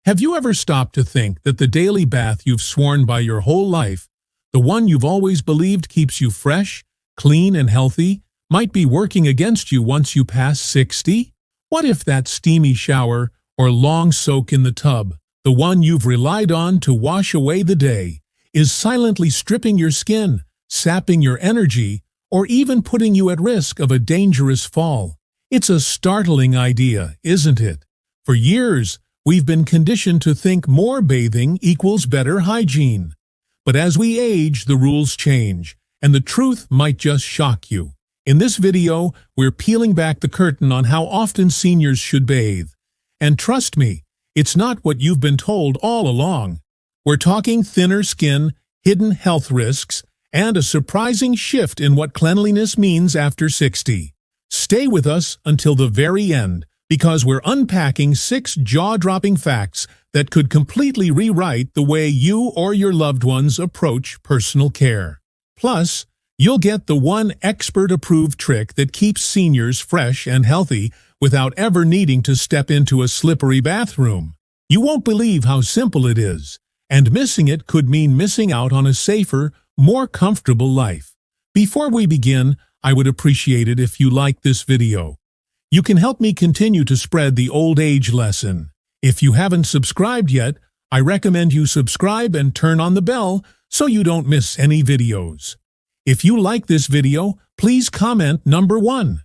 Have you ever stopped to think that the daily bath you've sworn by your whole life, the one you've always believed keeps you fresh, clean, and healthy, might be working against you once you pass 60? What if that steamy shower or long soak in the tub, the one you've relied on to wash away the day, is silently stripping your skin, sapping your energy, or even putting you at risk of a dangerous fall? It's a startling idea, isn't it? For years, we've been conditioned to think more bathing equals better hygiene. But as we age, the rules change, and the truth might just shock you. In this video, we're peeling back the curtain on how often seniors should bathe. And trust me, it's not what you've been told all along. We're talking thinner skin, hidden health risks, and a surprising shift in what cleanliness means after 60. Stay with us until the very end, because we're unpacking 6 jaw-dropping facts that could completely rewrite the way you or your loved ones approach personal care. Plus, you'll get the one expert-approved trick that keeps seniors fresh and healthy without ever needing to step into a slippery bathroom. You won't believe how simple it is, and missing it could mean missing out on a safer, more comfortable life. Before we begin, I would appreciate it if you liked this video. You can help me continue to spread the old age lesson. If you haven't subscribed yet, I recommend you subscribe and turn on the bell so you don't miss any videos. If you like this video, please comment number 1.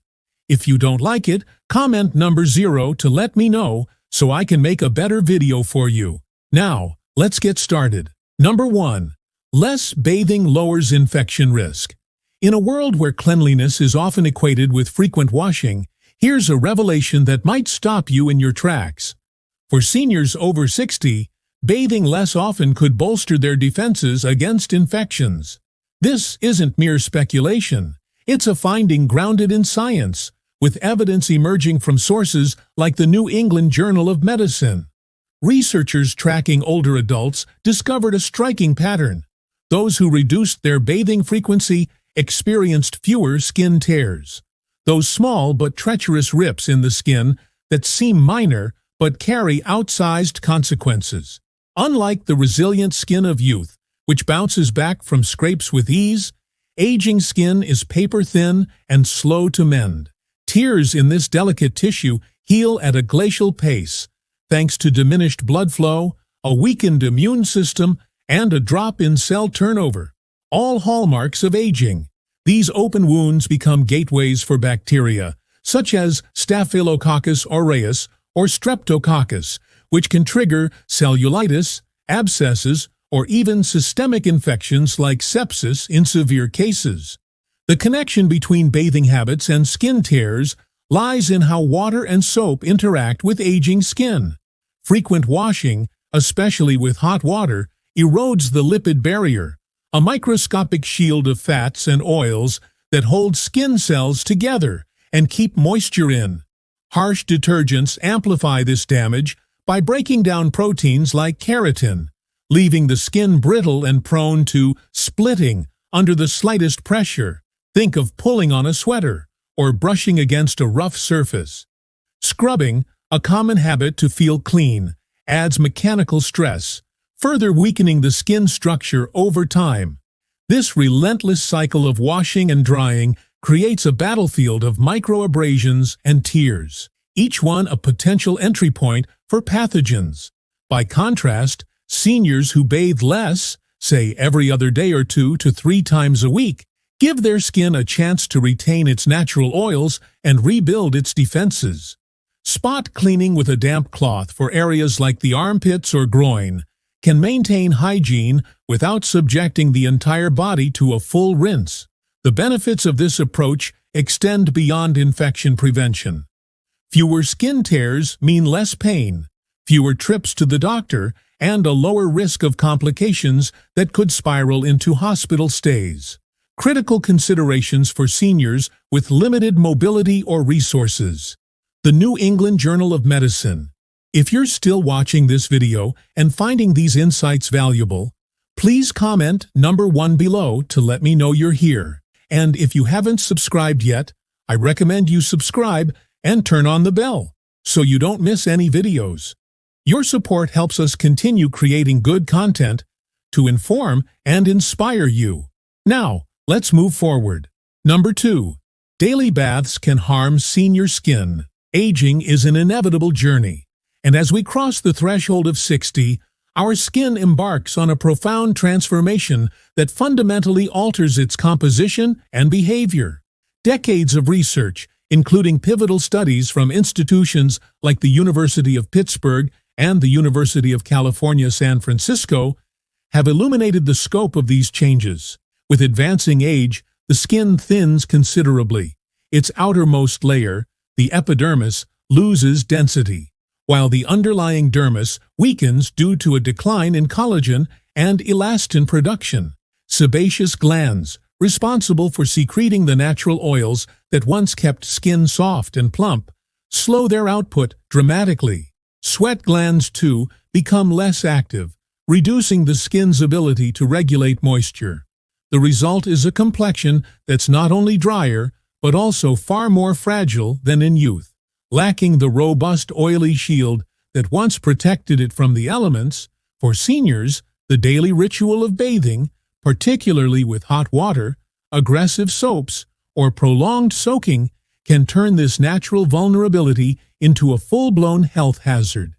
If you don't like it, comment number 0 to let me know so I can make a better video for you. Now, let's get started. Number 1. Less bathing lowers infection risk. In a world where cleanliness is often equated with frequent washing, here's a revelation that might stop you in your tracks. For seniors over 60, bathing less often could bolster their defenses against infections. This isn't mere speculation. It's a finding grounded in science, with evidence emerging from sources like the New England Journal of Medicine. Researchers tracking older adults discovered a striking pattern. Those who reduced their bathing frequency experienced fewer skin tears. Those small but treacherous rips in the skin that seem minor but carry outsized consequences. Unlike the resilient skin of youth, which bounces back from scrapes with ease, aging skin is paper-thin and slow to mend. Tears in this delicate tissue heal at a glacial pace, thanks to diminished blood flow, a weakened immune system, and a drop in cell turnover. All hallmarks of aging. These open wounds become gateways for bacteria, such as Staphylococcus aureus or Streptococcus, which can trigger cellulitis, abscesses, or even systemic infections like sepsis in severe cases. The connection between bathing habits and skin tears lies in how water and soap interact with aging skin. Frequent washing, especially with hot water, erodes the lipid barrier, a microscopic shield of fats and oils that hold skin cells together and keep moisture in. Harsh detergents amplify this damage by breaking down proteins like keratin, leaving the skin brittle and prone to splitting under the slightest pressure. Think of pulling on a sweater or brushing against a rough surface. Scrubbing, a common habit to feel clean, adds mechanical stress, further weakening the skin structure over time. This relentless cycle of washing and drying creates a battlefield of microabrasions and tears, each one a potential entry point for pathogens. By contrast, seniors who bathe less, say every other day or 2 to 3 times a week, give their skin a chance to retain its natural oils and rebuild its defenses. Spot cleaning with a damp cloth for areas like the armpits or groin can maintain hygiene without subjecting the entire body to a full rinse. The benefits of this approach extend beyond infection prevention. Fewer skin tears mean less pain, fewer trips to the doctor, and a lower risk of complications that could spiral into hospital stays. Critical considerations for seniors with limited mobility or resources. The New England Journal of Medicine. If you're still watching this video and finding these insights valuable, please comment number 1 below to let me know you're here. And if you haven't subscribed yet, I recommend you subscribe and turn on the bell so you don't miss any videos. Your support helps us continue creating good content to inform and inspire you. Now, let's move forward. Number 2. Daily baths can harm senior skin. Aging is an inevitable journey, and as we cross the threshold of 60, our skin embarks on a profound transformation that fundamentally alters its composition and behavior. Decades of research, including pivotal studies from institutions like the University of Pittsburgh and the University of California, San Francisco, have illuminated the scope of these changes. With advancing age, the skin thins considerably. Its outermost layer, the epidermis, loses density, while the underlying dermis weakens due to a decline in collagen and elastin production. Sebaceous glands, responsible for secreting the natural oils that once kept skin soft and plump, slow their output dramatically. Sweat glands, too, become less active, reducing the skin's ability to regulate moisture. The result is a complexion that's not only drier, but also far more fragile than in youth. Lacking the robust oily shield that once protected it from the elements, for seniors, the daily ritual of bathing, particularly with hot water, aggressive soaps, or prolonged soaking, can turn this natural vulnerability into a full-blown health hazard.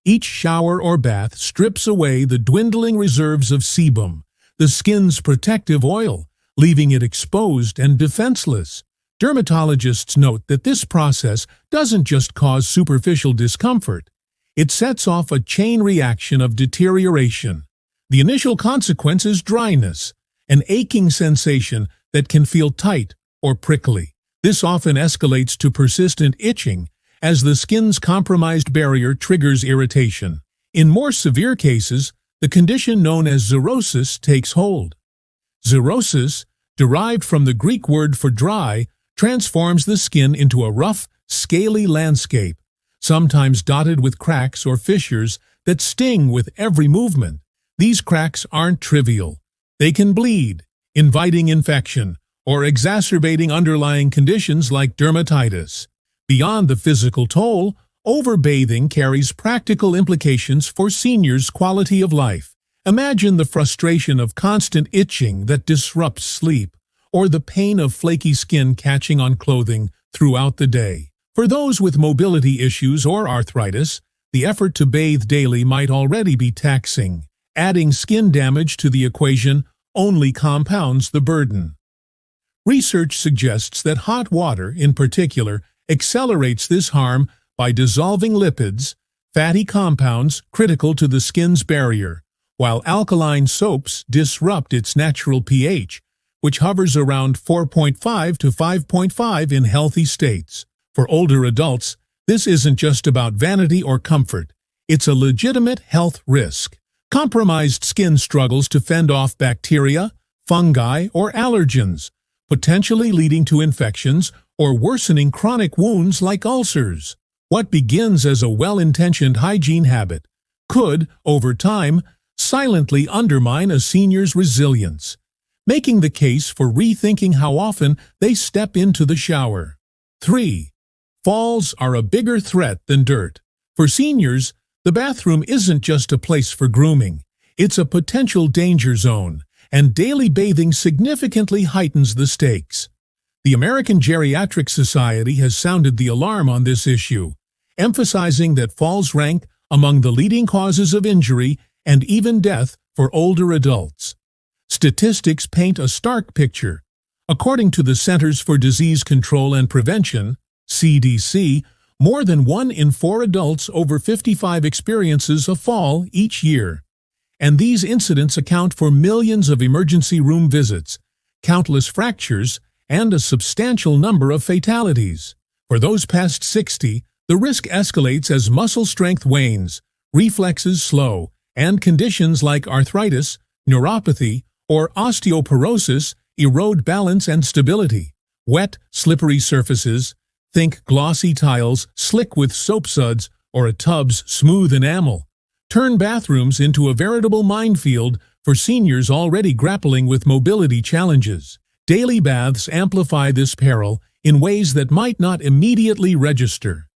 Each shower or bath strips away the dwindling reserves of sebum, the skin's protective oil, leaving it exposed and defenseless. Dermatologists note that this process doesn't just cause superficial discomfort. It sets off a chain reaction of deterioration. The initial consequence is dryness, an aching sensation that can feel tight or prickly. This often escalates to persistent itching as the skin's compromised barrier triggers irritation. In more severe cases, the condition known as xerosis takes hold. Xerosis, derived from the Greek word for dry, transforms the skin into a rough, scaly landscape, sometimes dotted with cracks or fissures that sting with every movement. These cracks aren't trivial. They can bleed, inviting infection, or exacerbating underlying conditions like dermatitis. Beyond the physical toll, overbathing carries practical implications for seniors' quality of life. Imagine the frustration of constant itching that disrupts sleep, or the pain of flaky skin catching on clothing throughout the day. For those with mobility issues or arthritis, the effort to bathe daily might already be taxing. Adding skin damage to the equation only compounds the burden. Research suggests that hot water, in particular, accelerates this harm by dissolving lipids, fatty compounds critical to the skin's barrier, while alkaline soaps disrupt its natural pH, which hovers around 4.5 to 5.5 in healthy states. For older adults, this isn't just about vanity or comfort. It's a legitimate health risk. Compromised skin struggles to fend off bacteria, fungi, or allergens, potentially leading to infections or worsening chronic wounds like ulcers. What begins as a well-intentioned hygiene habit could, over time, silently undermine a senior's resilience, making the case for rethinking how often they step into the shower. 3. Falls are a bigger threat than dirt. For seniors, the bathroom isn't just a place for grooming. It's a potential danger zone, and daily bathing significantly heightens the stakes. The American Geriatric Society has sounded the alarm on this issue, emphasizing that falls rank among the leading causes of injury and even death for older adults. Statistics paint a stark picture. According to the Centers for Disease Control and Prevention, CDC, more than 1 in 4 adults over 55 experiences a fall each year. And these incidents account for millions of emergency room visits, countless fractures, and a substantial number of fatalities. For those past 60, the risk escalates as muscle strength wanes, reflexes slow, and conditions like arthritis, neuropathy, or osteoporosis erode balance and stability. Wet, slippery surfaces, think glossy tiles slick with soap suds or a tub's smooth enamel, turn bathrooms into a veritable minefield for seniors already grappling with mobility challenges. Daily baths amplify this peril in ways that might not immediately register.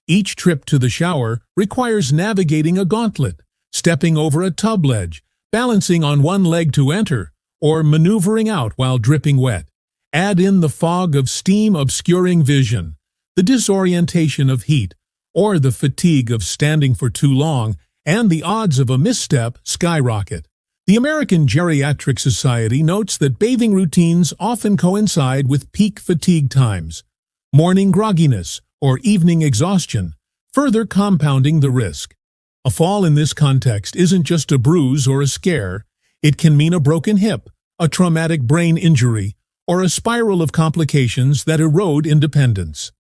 Each trip to the shower requires navigating a gauntlet, stepping over a tub ledge, balancing on one leg to enter, or maneuvering out while dripping wet. Add in the fog of steam obscuring vision, the disorientation of heat, or the fatigue of standing for too long, and the odds of a misstep skyrocket. The American Geriatric Society notes that bathing routines often coincide with peak fatigue times, morning grogginess, or evening exhaustion, further compounding the risk. A fall in this context isn't just a bruise or a scare, it can mean a broken hip, a traumatic brain injury, or a spiral of complications that erode independence.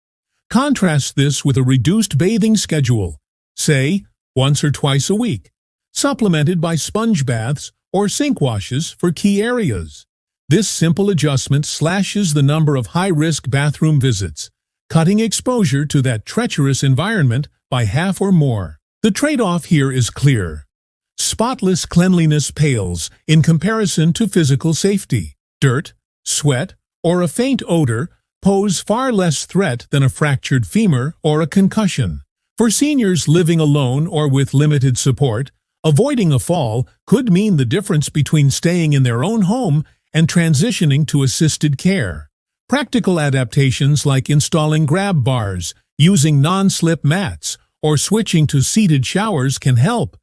Contrast this with a reduced bathing schedule, say, once or twice a week, supplemented by sponge baths or sink washes for key areas. This simple adjustment slashes the number of high-risk bathroom visits, cutting exposure to that treacherous environment by half or more. The trade-off here is clear. Spotless cleanliness pales in comparison to physical safety. Dirt, sweat, or a faint odor pose far less threat than a fractured femur or a concussion. For seniors living alone or with limited support, avoiding a fall could mean the difference between staying in their own home and transitioning to assisted care. Practical adaptations like installing grab bars, using non-slip mats, or switching to seated showers can help.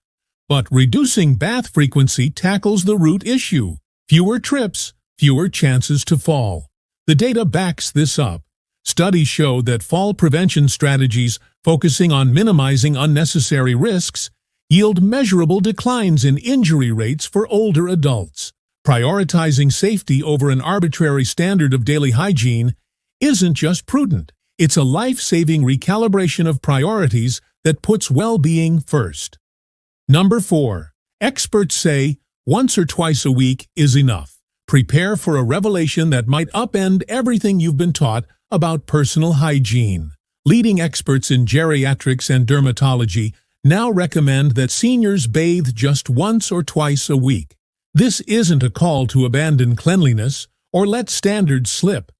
But reducing bath frequency tackles the root issue. Fewer trips, fewer chances to fall. The data backs this up. Studies show that fall prevention strategies focusing on minimizing unnecessary risks yield measurable declines in injury rates for older adults. Prioritizing safety over an arbitrary standard of daily hygiene isn't just prudent. It's a life-saving recalibration of priorities that puts well-being first. Number 4. Experts say once or twice a week is enough. Prepare for a revelation that might upend everything you've been taught about personal hygiene. Leading experts in geriatrics and dermatology now recommend that seniors bathe just once or twice a week. This isn't a call to abandon cleanliness or let standards slip.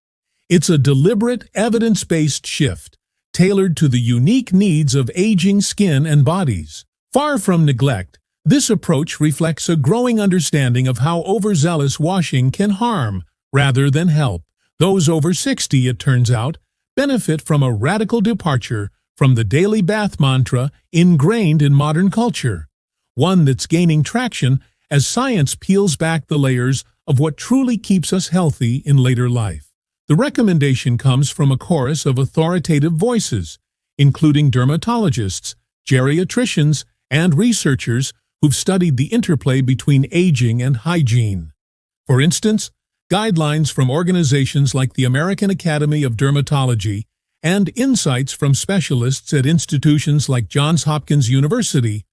It's a deliberate, evidence-based shift, tailored to the unique needs of aging skin and bodies. Far from neglect, this approach reflects a growing understanding of how overzealous washing can harm rather than help. Those over 60, it turns out, benefit from a radical departure from the daily bath mantra ingrained in modern culture, one that's gaining traction as science peels back the layers of what truly keeps us healthy in later life. The recommendation comes from a chorus of authoritative voices, including dermatologists, geriatricians, and researchers who've studied the interplay between aging and hygiene. For instance, guidelines from organizations like the American Academy of Dermatology and insights from specialists at institutions like Johns Hopkins University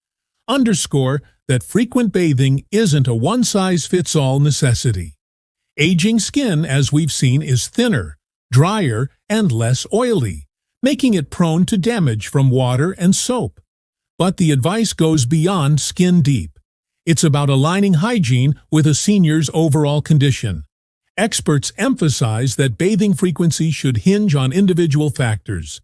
underscore that frequent bathing isn't a one-size-fits-all necessity. Aging skin, as we've seen, is thinner, drier, and less oily, making it prone to damage from water and soap. But the advice goes beyond skin deep. It's about aligning hygiene with a senior's overall condition. Experts emphasize that bathing frequency should hinge on individual factors: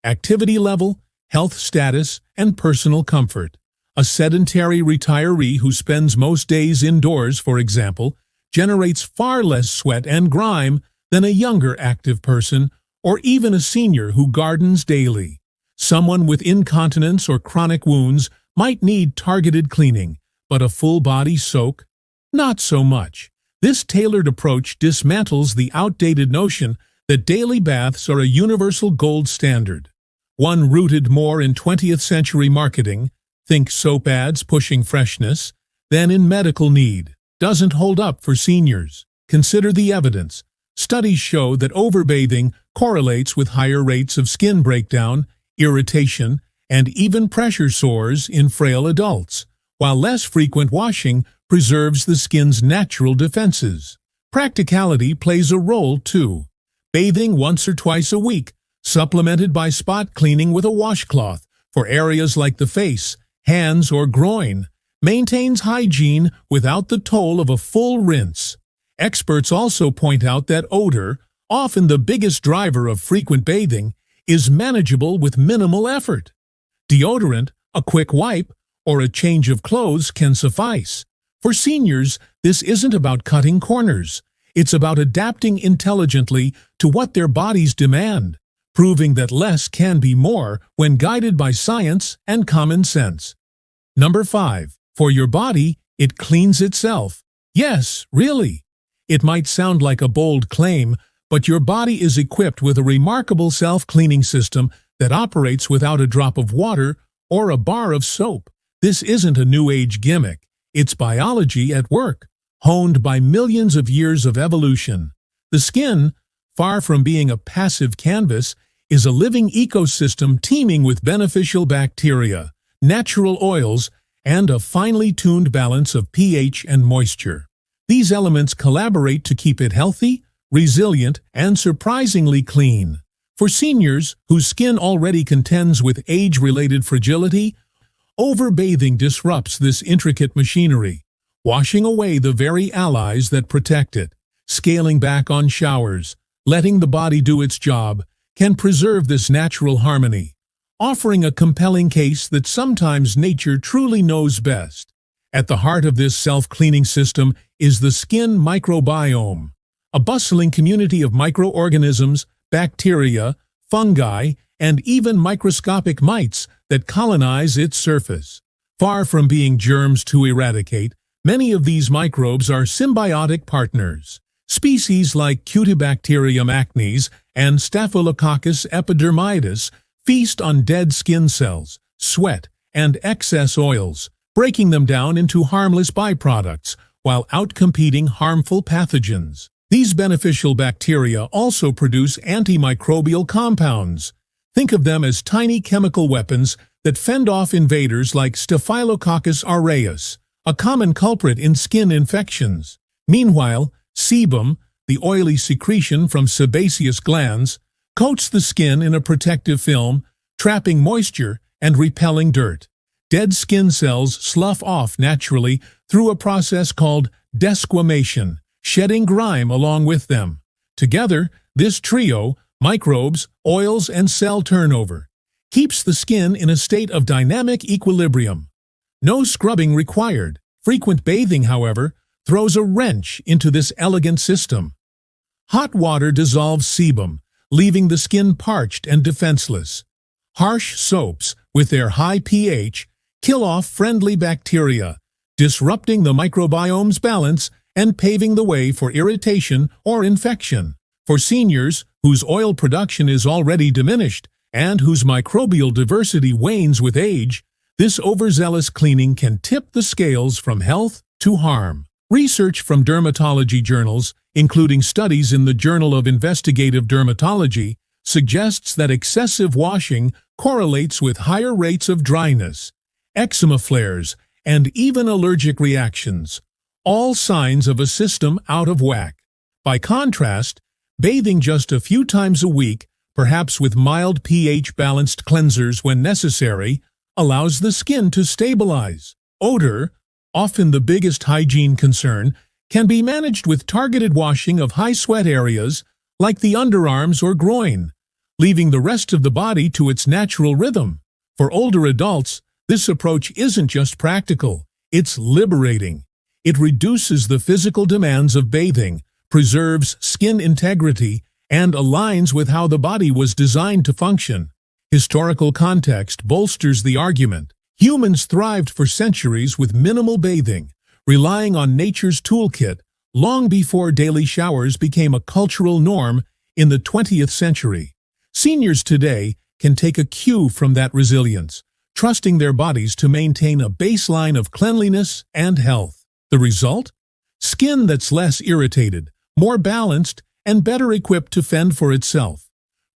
activity level, health status, and personal comfort. A sedentary retiree who spends most days indoors, for example, generates far less sweat and grime than a younger active person or even a senior who gardens daily. Someone with incontinence or chronic wounds might need targeted cleaning, but a full-body soak? Not so much. This tailored approach dismantles the outdated notion that daily baths are a universal gold standard, one rooted more in 20th century marketing, think soap ads pushing freshness, than in medical need. Doesn't hold up for seniors. Consider the evidence. Studies show that overbathing correlates with higher rates of skin breakdown, irritation, and even pressure sores in frail adults, while less frequent washing preserves the skin's natural defenses. Practicality plays a role too. Bathing once or twice a week, supplemented by spot cleaning with a washcloth for areas like the face, hands, or groin, maintains hygiene without the toll of a full rinse. Experts also point out that odor, often the biggest driver of frequent bathing, is manageable with minimal effort. Deodorant, a quick wipe, or a change of clothes can suffice. For seniors, this isn't about cutting corners. It's about adapting intelligently to what their bodies demand, proving that less can be more when guided by science and common sense. Number 5. For your body, it cleans itself. Yes, really. It might sound like a bold claim, but your body is equipped with a remarkable self-cleaning system that operates without a drop of water or a bar of soap. This isn't a New Age gimmick. It's biology at work, honed by millions of years of evolution. The skin, far from being a passive canvas, is a living ecosystem teeming with beneficial bacteria, natural oils, and a finely tuned balance of pH and moisture. These elements collaborate to keep it healthy, resilient, and surprisingly clean. For seniors whose skin already contends with age-related fragility, overbathing disrupts this intricate machinery, washing away the very allies that protect it. Scaling back on showers, letting the body do its job, can preserve this natural harmony, offering a compelling case that sometimes nature truly knows best. At the heart of this self-cleaning system is the skin microbiome, a bustling community of microorganisms, bacteria, fungi, and even microscopic mites that colonize its surface. Far from being germs to eradicate, many of these microbes are symbiotic partners. Species like Cutibacterium acnes and Staphylococcus epidermidis feast on dead skin cells, sweat, and excess oils, breaking them down into harmless byproducts while outcompeting harmful pathogens. These beneficial bacteria also produce antimicrobial compounds. Think of them as tiny chemical weapons that fend off invaders like Staphylococcus aureus, a common culprit in skin infections. Meanwhile, sebum, the oily secretion from sebaceous glands, coats the skin in a protective film, trapping moisture and repelling dirt. Dead skin cells slough off naturally through a process called desquamation, shedding grime along with them. Together, this trio, microbes, oils, and cell turnover, keeps the skin in a state of dynamic equilibrium. No scrubbing required. Frequent bathing, however, throws a wrench into this elegant system. Hot water dissolves sebum, leaving the skin parched and defenseless. Harsh soaps, with their high pH, kill off friendly bacteria, disrupting the microbiome's balance and paving the way for irritation or infection. For seniors whose oil production is already diminished and whose microbial diversity wanes with age, this overzealous cleaning can tip the scales from health to harm. Research from dermatology journals, including studies in the Journal of Investigative Dermatology, suggests that excessive washing correlates with higher rates of dryness, eczema flares, and even allergic reactions, all signs of a system out of whack. By contrast, bathing just a few times a week, perhaps with mild pH-balanced cleansers when necessary, allows the skin to stabilize. Odor, often the biggest hygiene concern, can be managed with targeted washing of high sweat areas like the underarms or groin, leaving the rest of the body to its natural rhythm. For older adults, this approach isn't just practical, it's liberating. It reduces the physical demands of bathing, preserves skin integrity, and aligns with how the body was designed to function. Historical context bolsters the argument. Humans thrived for centuries with minimal bathing, relying on nature's toolkit long before daily showers became a cultural norm in the 20th century. Seniors today can take a cue from that resilience, trusting their bodies to maintain a baseline of cleanliness and health. The result? Skin that's less irritated, more balanced, and better equipped to fend for itself.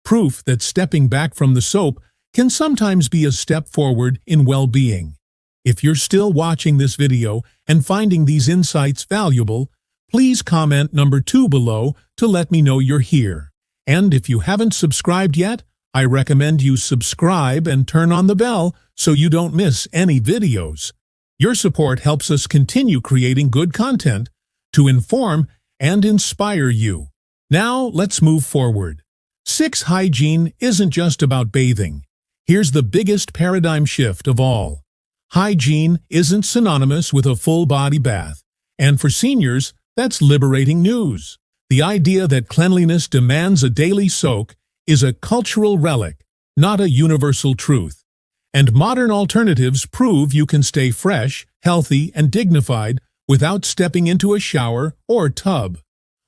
Proof that stepping back from the soap can sometimes be a step forward in well-being. If you're still watching this video and finding these insights valuable, please comment number 2 below to let me know you're here. And if you haven't subscribed yet, I recommend you subscribe and turn on the bell so you don't miss any videos. Your support helps us continue creating good content to inform and inspire you. Now let's move forward. 6. Hygiene isn't just about bathing. Here's the biggest paradigm shift of all. Hygiene isn't synonymous with a full-body bath, and for seniors, that's liberating news. The idea that cleanliness demands a daily soak is a cultural relic, not a universal truth. And modern alternatives prove you can stay fresh, healthy, and dignified without stepping into a shower or tub.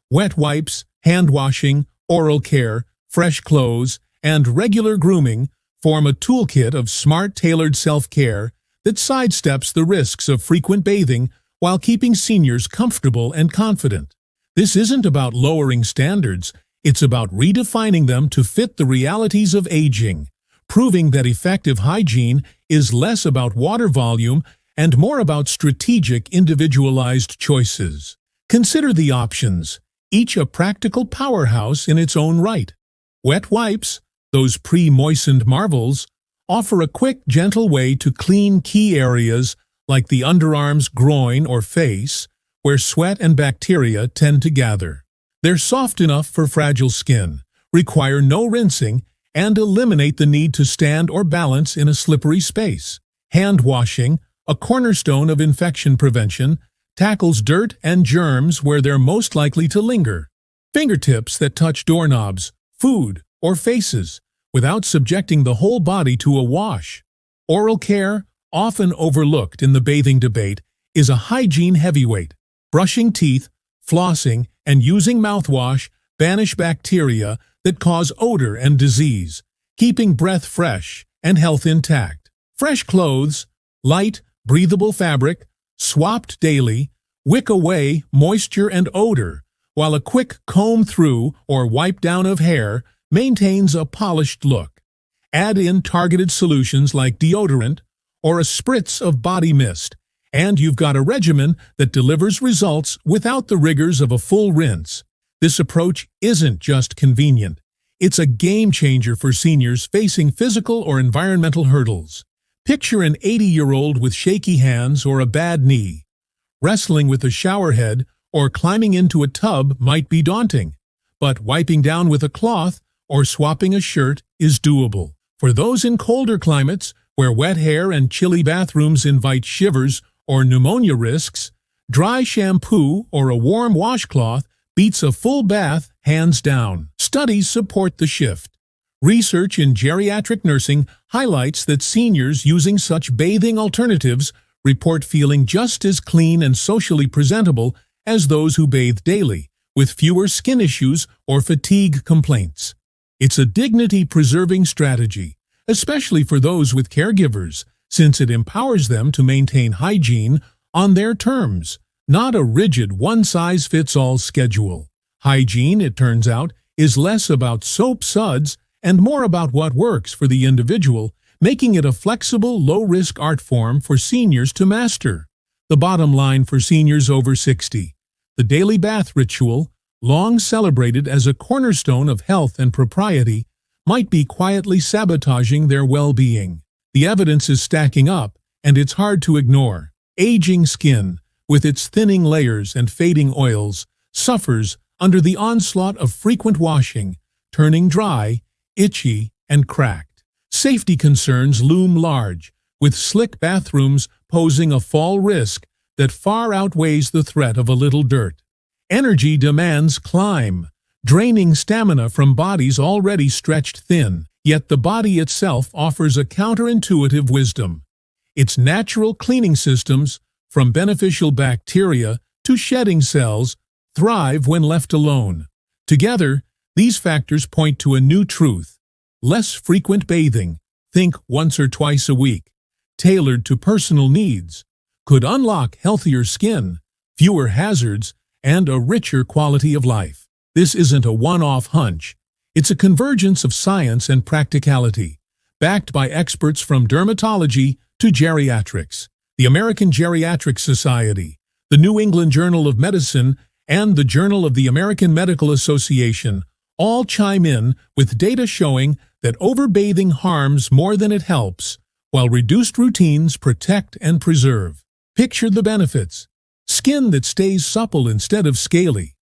Wet wipes, hand washing, oral care, fresh clothes, and regular grooming form a toolkit of smart, tailored self-care that sidesteps the risks of frequent bathing while keeping seniors comfortable and confident. This isn't about lowering standards, it's about redefining them to fit the realities of aging, proving that effective hygiene is less about water volume and more about strategic, individualized choices. Consider the options, each a practical powerhouse in its own right. Wet wipes, those pre-moistened marvels, offer a quick, gentle way to clean key areas like the underarms, groin, or face, where sweat and bacteria tend to gather. They're soft enough for fragile skin, require no rinsing, and eliminate the need to stand or balance in a slippery space. Hand washing, a cornerstone of infection prevention, tackles dirt and germs where they're most likely to linger. Fingertips that touch doorknobs, food, or faces, without subjecting the whole body to a wash. Oral care, often overlooked in the bathing debate, is a hygiene heavyweight. Brushing teeth, flossing, and using mouthwash banish bacteria that cause odor and disease, keeping breath fresh and health intact. Fresh clothes, light, breathable fabric, swapped daily, wick away moisture and odor, while a quick comb through or wipe down of hair maintains a polished look. Add in targeted solutions like deodorant or a spritz of body mist, and you've got a regimen that delivers results without the rigors of a full rinse. This approach isn't just convenient. It's a game-changer for seniors facing physical or environmental hurdles. Picture an 80-year-old with shaky hands or a bad knee. Wrestling with a shower head or climbing into a tub might be daunting, but wiping down with a cloth or swapping a shirt is doable. For those in colder climates, where wet hair and chilly bathrooms invite shivers or pneumonia risks, dry shampoo or a warm washcloth beats a full bath hands down. Studies support the shift. Research in geriatric nursing highlights that seniors using such bathing alternatives report feeling just as clean and socially presentable as those who bathe daily, with fewer skin issues or fatigue complaints. It's a dignity-preserving strategy, especially for those with caregivers, since it empowers them to maintain hygiene on their terms, not a rigid one-size-fits-all schedule. Hygiene, it turns out, is less about soap suds and more about what works for the individual, making it a flexible, low-risk art form for seniors to master. The bottom line for seniors over 60. The daily bath ritual, long celebrated as a cornerstone of health and propriety, might be quietly sabotaging their well-being. The evidence is stacking up, and it's hard to ignore. Aging skin, with its thinning layers and fading oils, suffers under the onslaught of frequent washing, turning dry, itchy, and cracked. Safety concerns loom large, with slick bathrooms posing a fall risk that far outweighs the threat of a little dirt. Energy demands climb, draining stamina from bodies already stretched thin, yet the body itself offers a counterintuitive wisdom. Its natural cleaning systems, from beneficial bacteria to shedding cells, thrive when left alone. Together, these factors point to a new truth. Less frequent bathing, think once or twice a week, tailored to personal needs, could unlock healthier skin, fewer hazards, and a richer quality of life. This isn't a one-off hunch. It's a convergence of science and practicality, backed by experts from dermatology to geriatrics. The American Geriatric Society, the New England Journal of Medicine, and the Journal of the American Medical Association all chime in with data showing that overbathing harms more than it helps, while reduced routines protect and preserve. Picture the benefits. Skin that stays supple instead of scaly.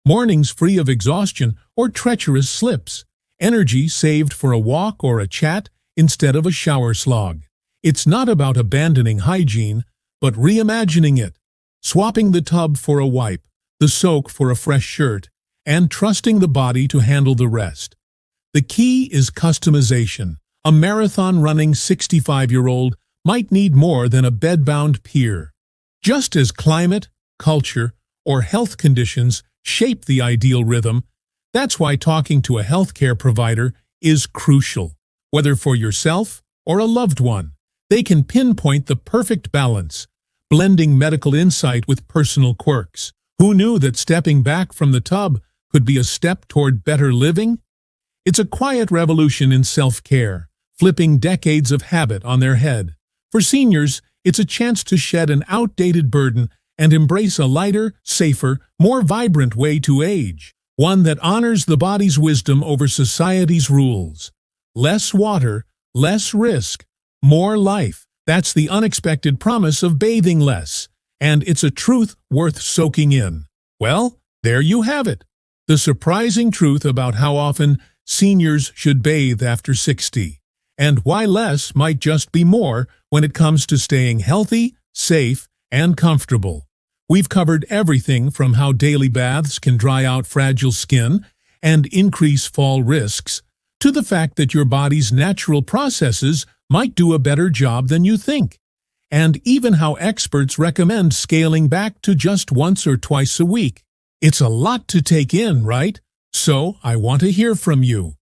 Mornings free of exhaustion or treacherous slips. energy saved for a walk or a chat instead of a shower slog. It's not about abandoning hygiene, but reimagining it, swapping the tub for a wipe, the soak for a fresh shirt, and trusting the body to handle the rest. The key is customization. A marathon-running 65-year-old might need more than a bed-bound peer. Just as climate, culture, or health conditions shape the ideal rhythm, that's why talking to a healthcare provider is crucial. Whether for yourself or a loved one, they can pinpoint the perfect balance, blending medical insight with personal quirks. Who knew that stepping back from the tub could be a step toward better living? It's a quiet revolution in self-care, flipping decades of habit on their head. For seniors, it's a chance to shed an outdated burden and embrace a lighter, safer, more vibrant way to age, one that honors the body's wisdom over society's rules. Less water, less risk, more life. That's the unexpected promise of bathing less, and it's a truth worth soaking in. Well, there you have it. The surprising truth about how often seniors should bathe after 60, and why less might just be more when it comes to staying healthy, safe, and comfortable. We've covered everything from how daily baths can dry out fragile skin and increase fall risks, to the fact that your body's natural processes might do a better job than you think, and even how experts recommend scaling back to just once or twice a week. It's a lot to take in, right? So, I want to hear from you.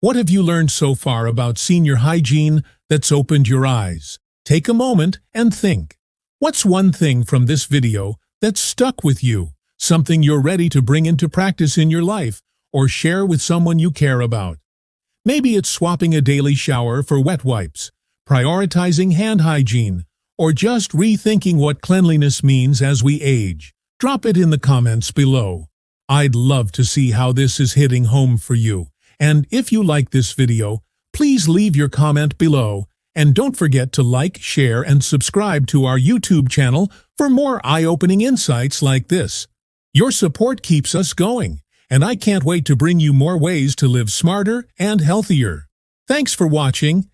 What have you learned so far about senior hygiene that's opened your eyes? Take a moment and think. What's one thing from this video that's stuck with you? Something you're ready to bring into practice in your life or share with someone you care about? Maybe it's swapping a daily shower for wet wipes, prioritizing hand hygiene, or just rethinking what cleanliness means as we age. Drop it in the comments below. I'd love to see how this is hitting home for you. And if you like this video, please leave your comment below. And don't forget to like, share, and subscribe to our YouTube channel for more eye-opening insights like this. Your support keeps us going, and I can't wait to bring you more ways to live smarter and healthier. Thanks for watching,